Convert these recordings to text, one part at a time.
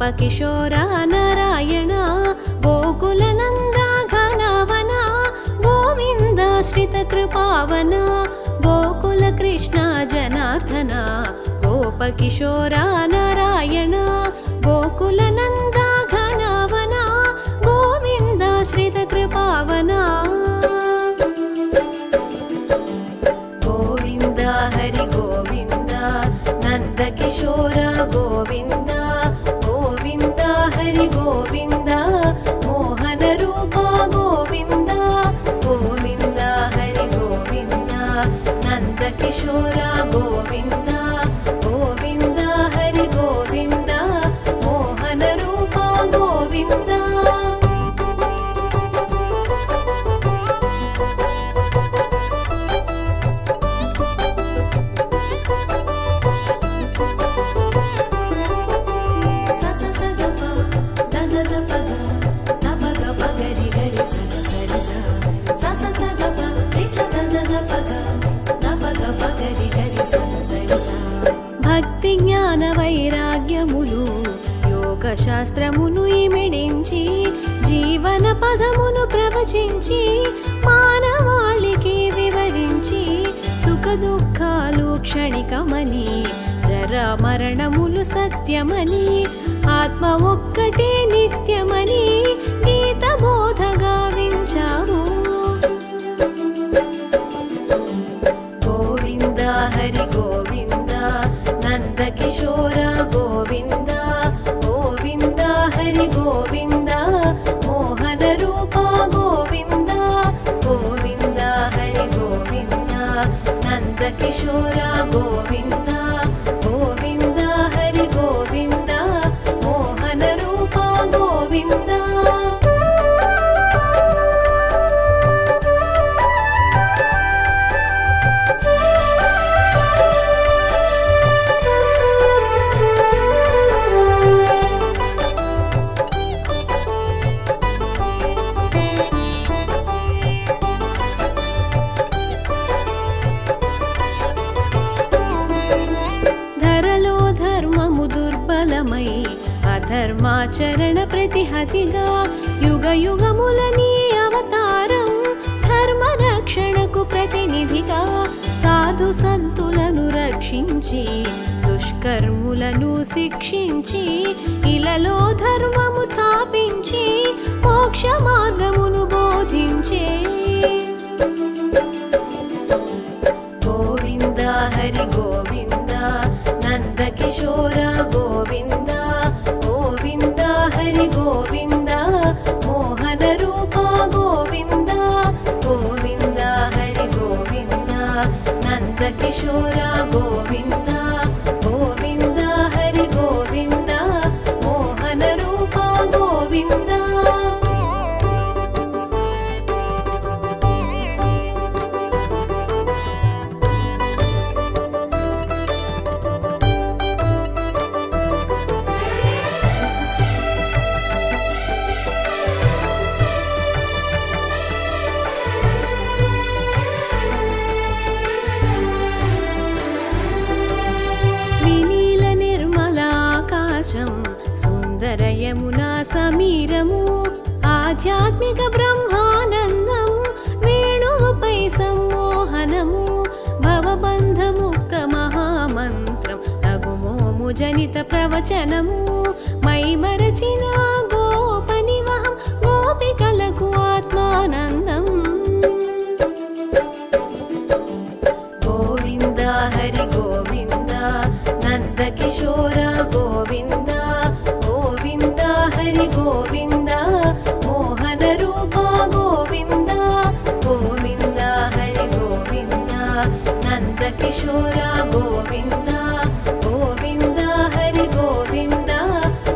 ಗೋಪಕಿಶೋರ ನಾರಾಯಣ ಗೋಕುಲನಂದ ಘನವನ ಗೋವಿಂದಾಶ್ರಿತ ಕೃಪಾವನ ಗೋಕುಲ ಕೃಷ್ಣ ಜನಾರ್ದನ ಗೋಪಕಿಶೋರ ನಾರಾಯಣ ಗೋಕುಲನಂದ ಘನವನ ಗೋವಿಂದಾಶ್ರಿತ ಕೃಪಾವನ ಗೋವಿಂದ ಹರಿ ಗೋವಿಂದ ನಂದಕಿಶೋರ ಗೋವಿಂದ ಗೋವಿಂದ ಹರಿ ಗೋವಿಂದ ಮೋಹನ ರೂಪ ಗೋವಿಂದ ಗೋವಿಂದ ಹರಿ ಗೋವಿಂದ ನಂದಕಿಶೋರ ಗೋವಿಂದ ಗೋವಿಂದ ಹರಿ ಗೋವಿಂದ ಮೋಹನ ರೂಪ ಗೋವಿಂದ భక్తి జ్ఞాన వైరాగ్యములు యోగ శాస్త్రమును ఇమిడించి జీవన పదమును ప్రవచించి మానవాళికి వివరించి సుఖ దుఃఖాలు క్షణికమని జర మరణములు సత్యమని ఆత్మ ఒక్కటే నిత్యమని గీత బోధ గావించావు గోవింద హరి గోవింద నందకిశోర గోవింద గోవింద హరి గోవింద మోహన రూప గోవింద గోవింద హరి గోవింద నందకిశోర గోవింద గోవింద హరి గోవింద మోహన రూప గోవింద అధర్మాచరణ ప్రతిహతిగా యుగ యుగములని అవతారం ధర్మ రక్షణకు ప్రతినిధిగా సాధు సంతులను రక్షించి దుష్కర్ములను శిక్షించి ఇలలో ధర్మము స్థాపించి మోక్ష మార్గమును బోధించే గోవింద హరి గోవింద నందకిశోర గోవింద గోవింద హరి గోవింద మోహన రూప గోవింద గోవింద హరి గోవింద నందకిశోర గోవింద గోవింద హరి గోవింద మోహన రూప గోవింద సుందర యమునా సమీరము ఆధ్యాత్మిక బ్రహ్మానందం వేణువుపై సమ్మోహనము భవబంధముక్త మహామంత్రం రఘుమోము జనిత ప్రవచనము మైమరచిన గోపనివహం గోపికలకు ఆత్మానందం గోవింద హరి గోవింద నందకిశోర గోవింద గోవింద హరి గోవింద మోహన రూప గోవింద గోవింద హరి గోవింద నందకిశోర గోవింద గోవింద హరి గోవింద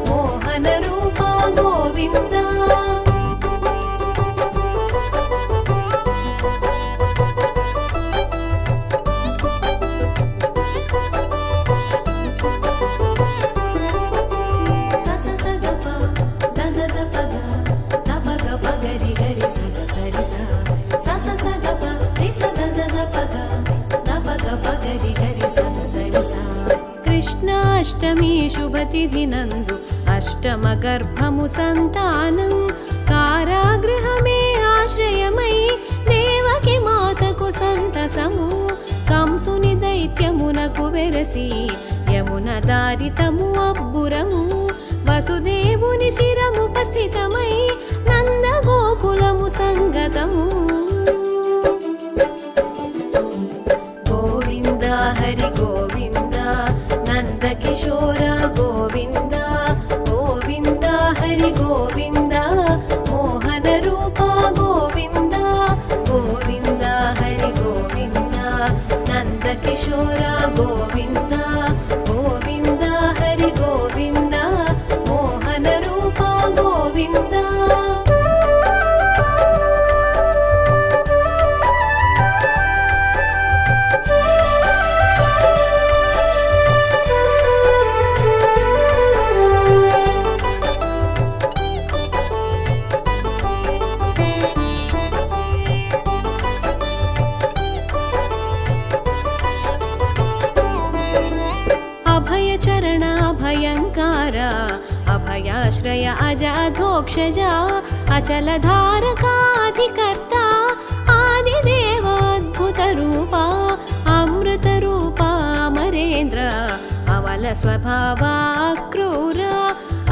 మోహన రూప గోవింద కృష్ణాష్టమి శుభతిథి నందు అష్ట అష్టమగర్భము సంతానం కారాగృహమే ఆశ్రయమై దేవకి మాతకు సంతసము కంసుని దైత్యమునకు వెరసి యమున దారితము అబ్బురము వసుదేవుని శిరముపస్థితమై నంద గోకులము సంగతము గోవింద హరి గోవింద నంద కిశోర గోవింద గోవింద హరి గోవింద మోహన రూప గోవింద గోవింద హరి గోవింద నంద కిశోర గోవింద గోవింద హరి గోవింద మోహన రూప గోవింద అభయచరణ భయంకార అభయాశ్రయ అజాధోక్షజ అచలధారకాధికర్త ఆదిదేవ అద్భుత రూప అమృత రూప అమరేంద్ర అవల స్వభావ క్రూర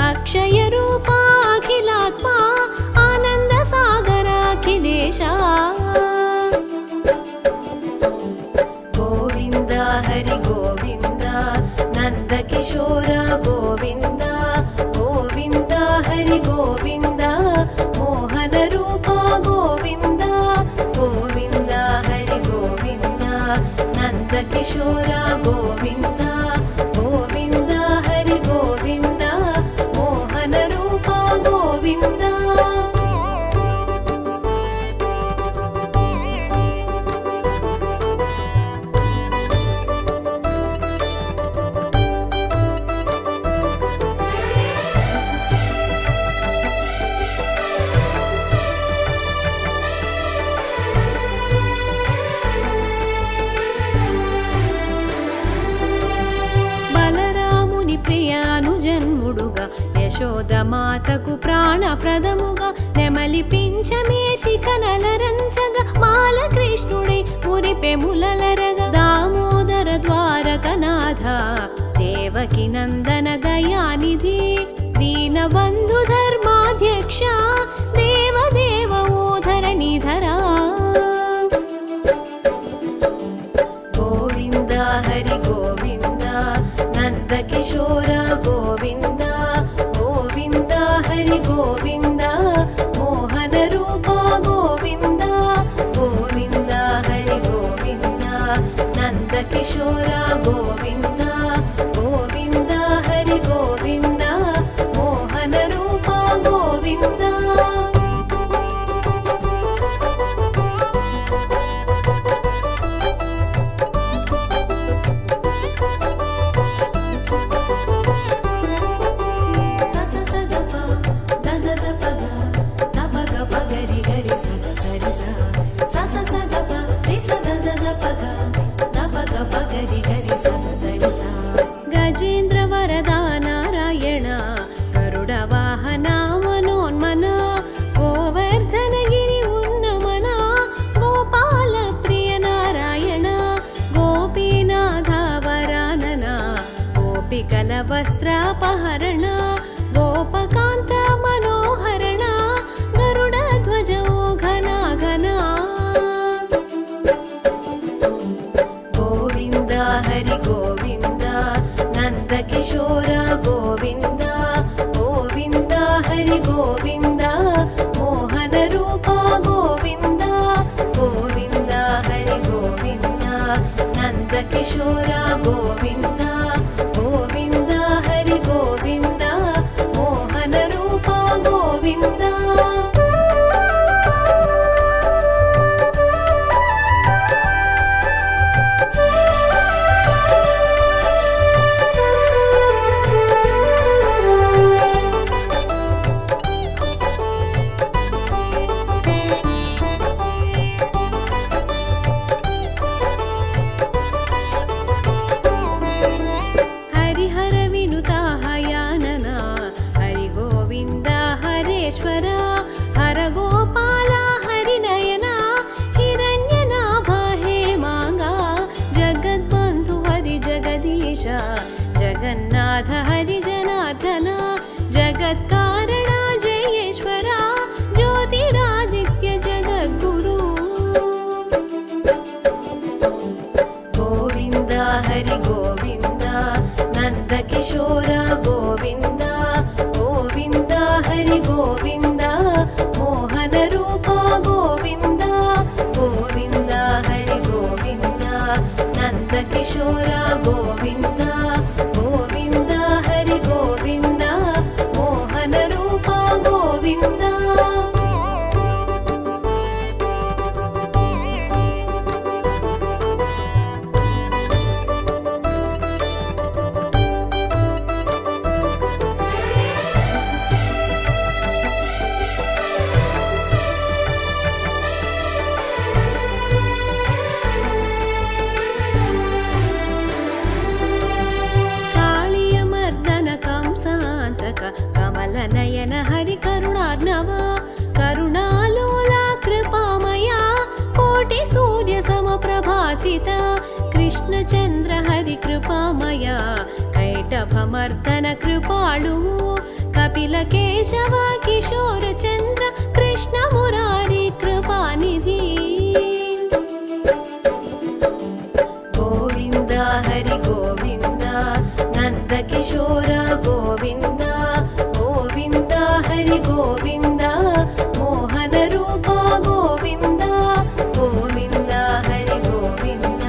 అక్షయ రూప అఖిలాత్మ ఆనంద సాగర అఖిలేశ గోవింద హరి గోవింద నంద కిశోర గోవింద గోవింద హరి గోవింద మోహన రూప గోవింద గోవింద హరి గోవింద నంద కిశోర గోవింద గోవింద హరి గోవింద మోహన రూప గోవింద బలరాముని ప్రియానుజన్ముడుగా యశోదమాతకు ప్రాణప్రదముగా నెమలి పించమే శిఖనలరంచగా బాలకృష్ణుడై మురిపెములలరగా దామోదర ద్వారకనాథ దేవకి నందన దయానిధి దీనబంధు ధర్మాధ్యక్ష దేవదేవ ఓ ధరణిధరా గోవింద హరి గోవింద నంద కిశోర గోవింద గోవింద హరి గోవింద మోహన రూప గోవింద గోవింద హరి గోవింద నంద కిశోర గోవింద గోవింద హరి గోవింద మోహన రూప గోవింద हर गोपाल हरिनयन हिरण्यनाभ हेमांगा जगद्बन्धु हरि जगदीश जगन्नाथ हरि जनार्दन जगत्कारण जयेश्वर ज्योतिरादित्य जगद्गुरु गोविन्द हरि गोविन्द नन्दकिशोर गोविन्द गोविन्द हरि गोविन्द मोहन रूप गोविन्द गोविन्द हरि गोविन्द नन्दकिशोर गोविन्द गोविन्द हरि गोविन्द मोहन रूप गोविन्द कमलनयन हरि करुणार्णव करुणालोला कृपामया कोटि सूर्य समप्रभासिता कृष्णचन्द्र हरि कृपामया कैटभमर्दन कृपाळु कपिल केशव किशोर चन्द्र कृष्ण मुरारी कृपानिधि गोविन्द हरि गोविन्द नन्दकिशोर गोविन्द गोविन्द हरि गोविन्द मोहन रूप गोविन्द गोविन्द हरि गोविन्द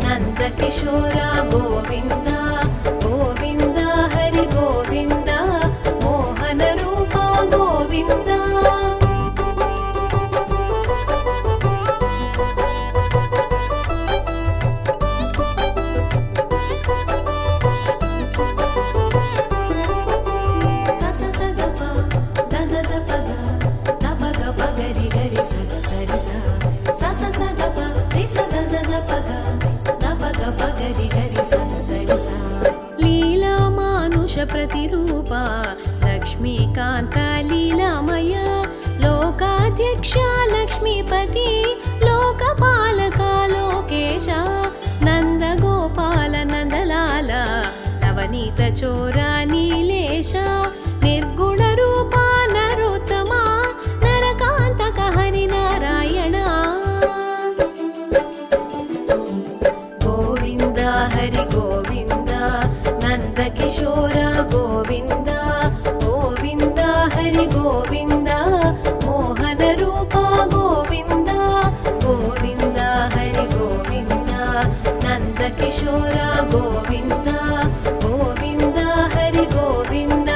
नन्दकिशोर गोविन्द गोविन्द हरि गोविन्द मोहन रूप गोविन्द लीला मानुष प्रतिरूपा लक्ष्मीकान्त लीलामय लोकाध्यक्ष लक्ष्मीपति लोकपालक लोकेश नन्दगोपाल नन्दलाल नवनीत चोरा नीलेश निर्गुण रूपा नरोत्तमा नरकान्तक हरिनारायण गोविन्द हरि गोविन्द नन्दकिशोर गोविन्द गोविन्द हरि गोविन्द मोहन रूप गोविन्द गोविन्द हरि गोविन्द नन्दकिशोर गोविन्द गोविन्द हरि गोविन्द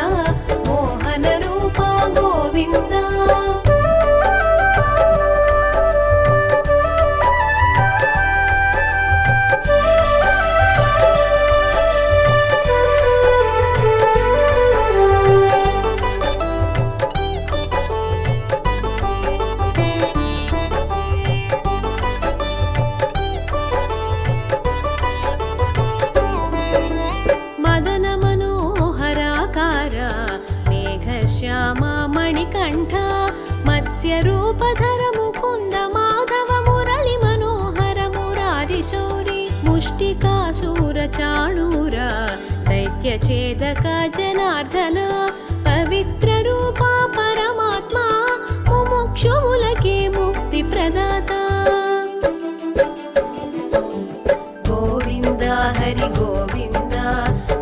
मोहन रूप गोविन्द श्यामा मणिकण्ठ मत्स्यरूपधर मुकुन्द माधव मुरळि मनोहर मुरारि शौरि मुष्टिकासूर चाणूर दैत्यछेदक जनार्दन पवित्र रूपा परमात्मा मुमुक्षुमुलके मुक्ति प्रदाता गोविन्द हरि गोविन्द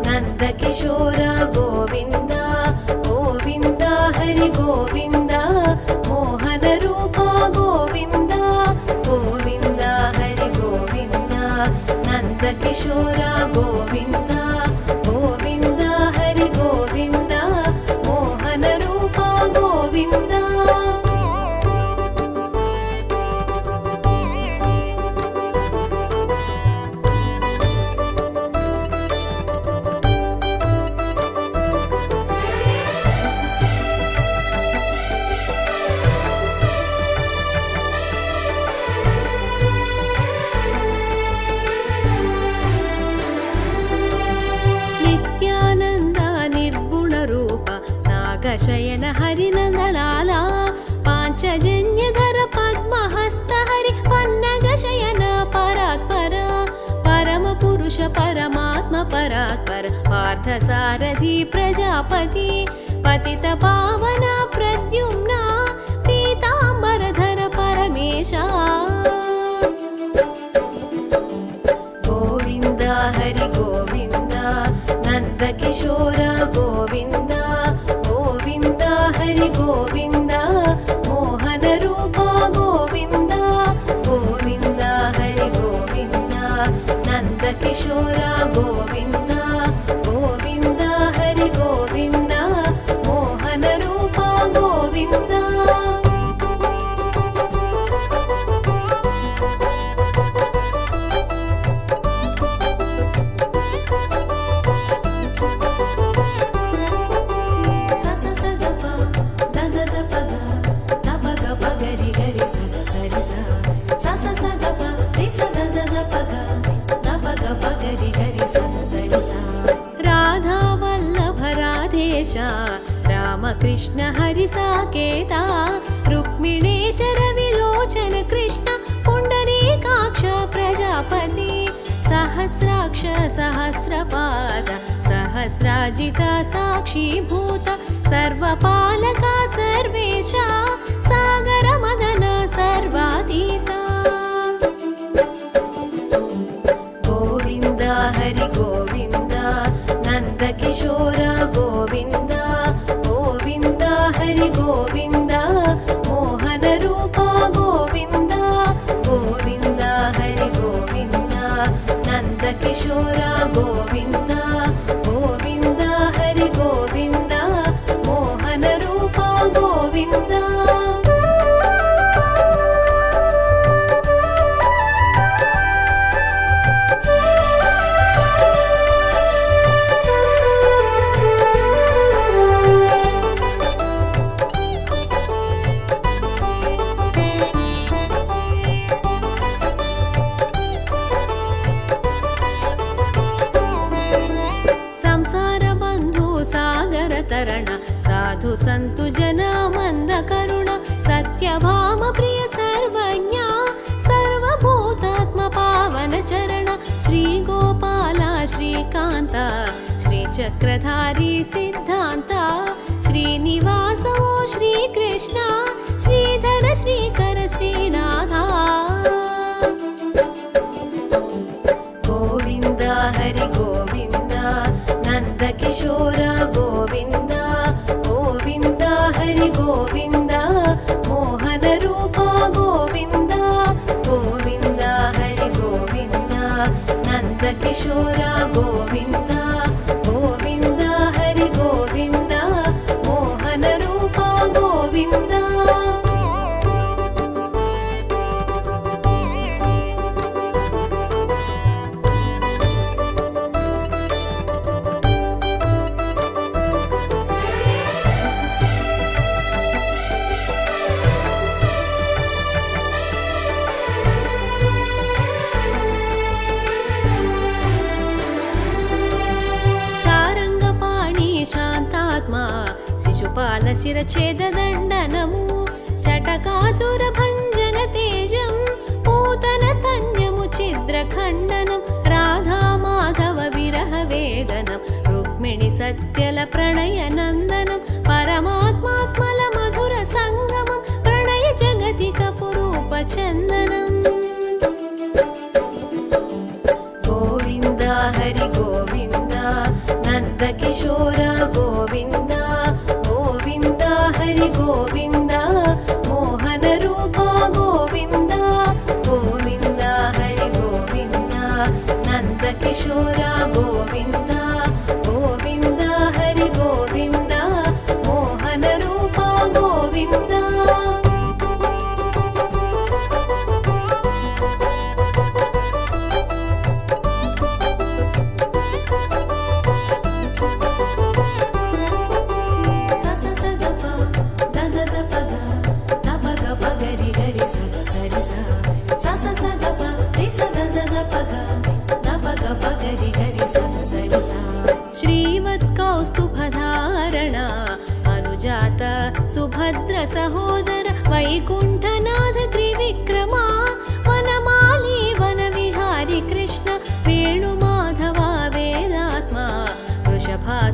नन्दकिशोर गोविन्द गोविन्द हरि गोविन्द मोहन रूप गोविन्द गोविन्द हरि गोविन्द नन्दकिशोर गोविन्द गोविन्द हरि गोविन्द मोहन परमात्म परात्पर पार्थसारथि प्रजापति पतित पावन प्रद्युम्न पीताम्बरधर परमेशा गोविन्द हरि गोविन्द नन्दकिशोर गोविन्द गोविन्द हरि गोविन्द मोहन रूप गोविन्द गोविन्द हरि गोविन्द नन्दकिशोर गोविन्द गोविन्द हरि गोविन्द मोहन रूप गोविन्द राधा वल्लभ राधेश रामकृष्ण हरि साकेता रुक्मिणेश रविलोचन कृष्ण पुण्डरीकाक्ष प्रजापति सहस्राक्ष सहस्रपाद सहस्राजित साक्षीभूत सर्वपालक सर्वेश सागर मदन सर्वातीता गोविन्द हरि गोविन्द नन्दकिशोर गोविन्द गोविन्द हरि गोविन्द मोहन रूप गोविन्द गोविन्द हरि गोविन्द नन्दकिशोर गोविन्द गोविन्द हरि गोविन्द मोहन रूप गोविन्द तरण साधु सन्तु जना मंद करुण सत्यभाम प्रिय सर्वज्ञा सर्वभूतात्म पावन चरण श्री गोपाल श्रीकान्त श्रीचक्रधारी सिद्धान्त श्रीनिवास ओ श्रीकृष्ण श्रीधर श्रीकर श्रीनाथ गोविन्द हरि गोविन्द नन्दकिशोर गोविन्द गोविन्द हरि गोविन्द मोहन रूप गोविन्द गोविन्द हरि गोविन्द नन्दकिशोर गोविन्द गोविन्द हरि गोविन्द मोहन रूप गोविन्द शिशुपाल शिरच्छेददण्डनमु शटकासुर भञ्जन तेजं पूतन स्तन्यमु छिद्रखण्डनं राधा माधव विरह वेदनं रुक्मिणि सत्यल प्रणय नन्दनं परमात्मात्मल मधुर संगमं प्रणय जगति कपुरूप चन्दनम् गोविन्द हरि गोविन्द नन्दकिशोर गोविन्द गोविन्द हरि गोविन्द मोहन रूप गोविन्द गोविन्द हरि गोविन्द नन्दकिशोर गोविन्द गोविन्द हरि गोविन्द मोहन रूप गोविन्द श्रीवत्कौस्तुभधारण अनुजात सुभद्र सहोदर वैकुण्ठनाथ त्रिविक्रमा वनमाली वनविहारी कृष्ण वेणुमाधव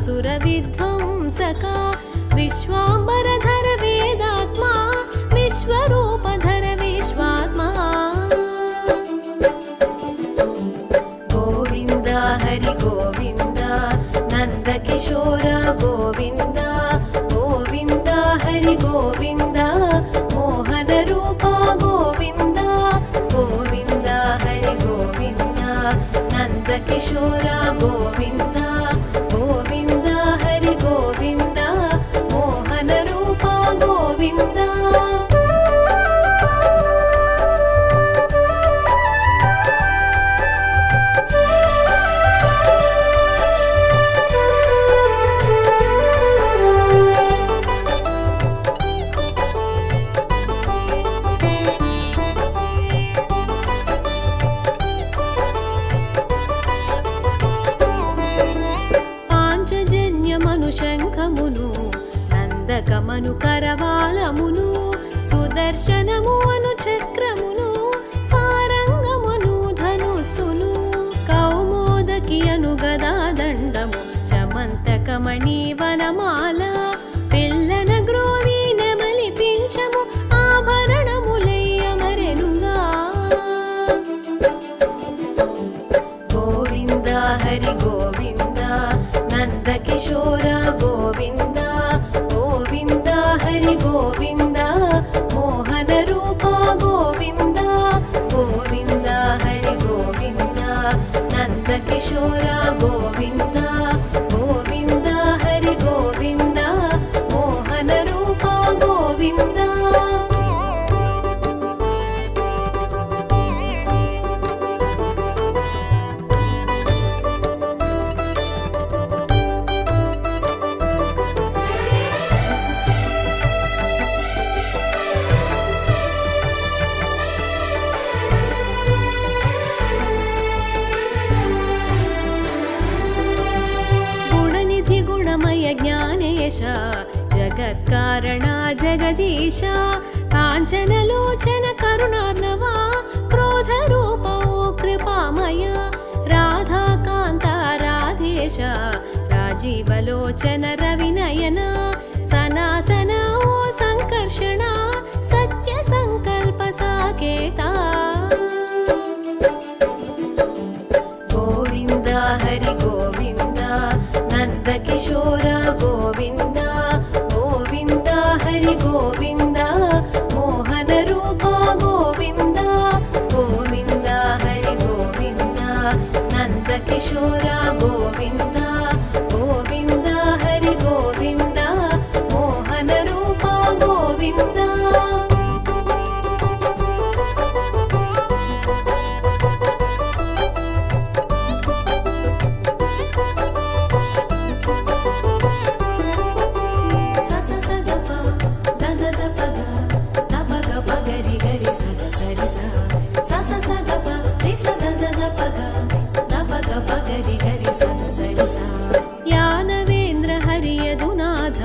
सुरविध्वंसका विश्वाम्बरधर वेदात्मा विश्वरूपधर विश्वात्मा गोविन्द हरि गोविन्द नन्दकिशोर गोविन्द गोविन्द हरि गोविन्द मोहनरूपा गोविन्द गोविन्द हरि गोविन्द नन्दकिशोर गोविन्द गोविन्द हरि गोविन्द मोहनरूपा गोविन्द శంఖమును నందకమను కరవాలమును సుదర్శనము అను చక్రమును సారంగమును ధనుస్సును కౌమోదకి అను గదాదండము శమంతకమణి వనమాల పిల్లన గ్రోవి నెమలి పింఛము ఆభరణములయ్యమరెనుగా గోవింద హరి గోవింద नन्दकिशोर गोविन्द गोविन्द हरि गोविन्द मोहनरूपा गोविन्द गोविन्द हरि गोविन्द नन्दकिशोर गोविन्द गोविन्द हरि गोविन्द मोहनरूपा गोविन्द गुणमय ज्ञानेश जगत्कारणा जगदीश काञ्चनलोचन करुणार्णवा क्रोधरूपो कृपामय राधाकान्त राधेश राजीवलोचन रविनयन सनातन ओ संकर्षण सत्यसङ्कल्प साकेता गोविन्द हरि गोविन्द नन्दकिशोर गोविन्द गोविन्द हरि गोविन्द मोहनरूपा गोविन्द गोविन्द हरि गोविन्द नन्दकिशोर गोविन्द गोविन्द हरि गोविन्द मोहनरूपा गोविन्द यादवेन्द्र हरि यदुनाथ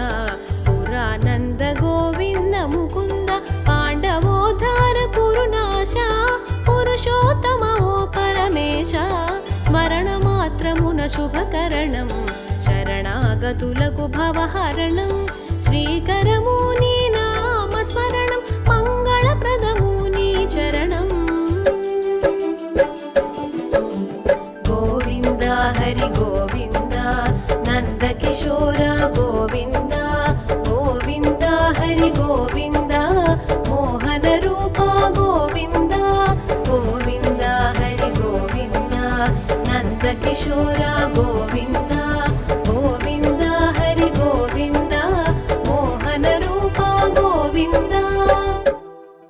सुरानन्द गोविन्द मुकुन्द पाण्डवोद्धार कुरुनाश पुरुषोत्तम ओ परमेश स्मरणमात्रमुन शुभकरणं शरणागतुलकु भवहरणं श्रीकरमुनि